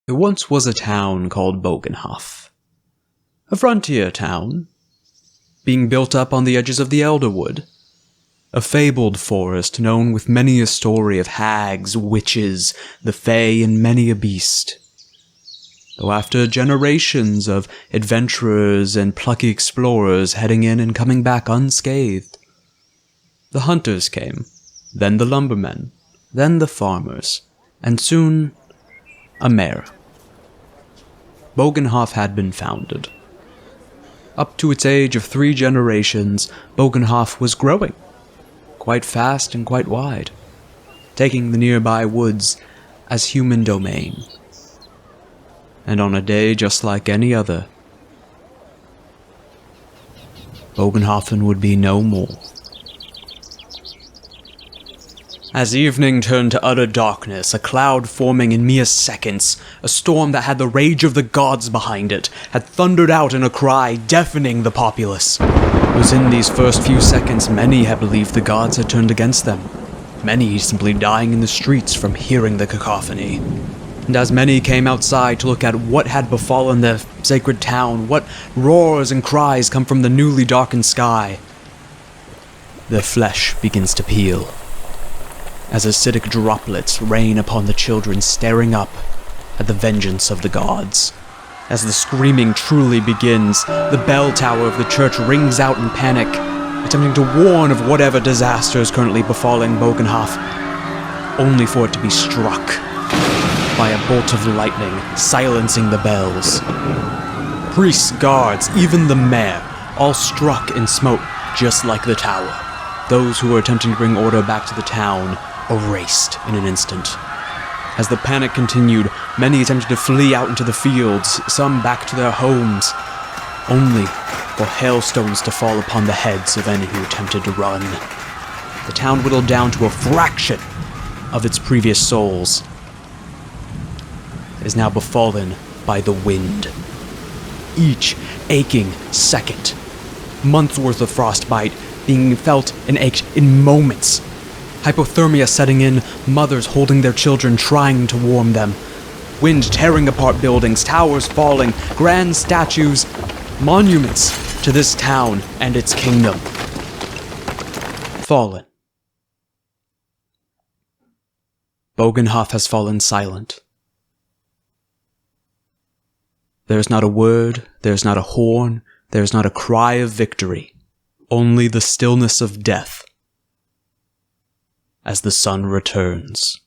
There once was a town called Bogen Haff. A frontier town, being built up on the edges of the Elderwood. A fabled forest known with many a story of hags, witches, the fae, and many a beast. Though after generations of adventurers and plucky explorers heading in and coming back unscathed, the hunters came, then the lumbermen, then the farmers, and soon a mayor. Bogen Haff had been founded. Up to its age of 3 generations, Bogen Haff was growing, quite fast and quite wide, taking the nearby woods as human domain. And on a day just like any other, Bogenhafen would be no more. As evening turned to utter darkness, a cloud forming in mere seconds, a storm that had the rage of the gods behind it, had thundered out in a cry, deafening the populace. It was in these first few seconds many had believed the gods had turned against them, many simply dying in the streets from hearing the cacophony. And as many came outside to look at what had befallen the sacred town, what roars and cries come from the newly darkened sky, their flesh begins to peel, as acidic droplets rain upon the children staring up at the vengeance of the gods. As the screaming truly begins, the bell tower of the church rings out in panic, attempting to warn of whatever disaster is currently befalling Bogen Haff, only for it to be struck by a bolt of lightning, silencing the bells. Priests, guards, even the mayor, all struck in smoke just like the tower. Those who were attempting to bring order back to the town erased in an instant. As the panic continued, many attempted to flee out into the fields, some back to their homes, only for hailstones to fall upon the heads of any who attempted to run. The town whittled down to a fraction of its previous souls. It is now befallen by the wind. Each aching second, months worth of frostbite being felt and ached in moments. Hypothermia setting in, mothers holding their children trying to warm them. Wind tearing apart buildings, towers falling, grand statues, monuments to this town and its kingdom. Fallen. Bogen Haff has fallen silent. There is not a word, there is not a horn, there is not a cry of victory, only the stillness of death as the sun returns.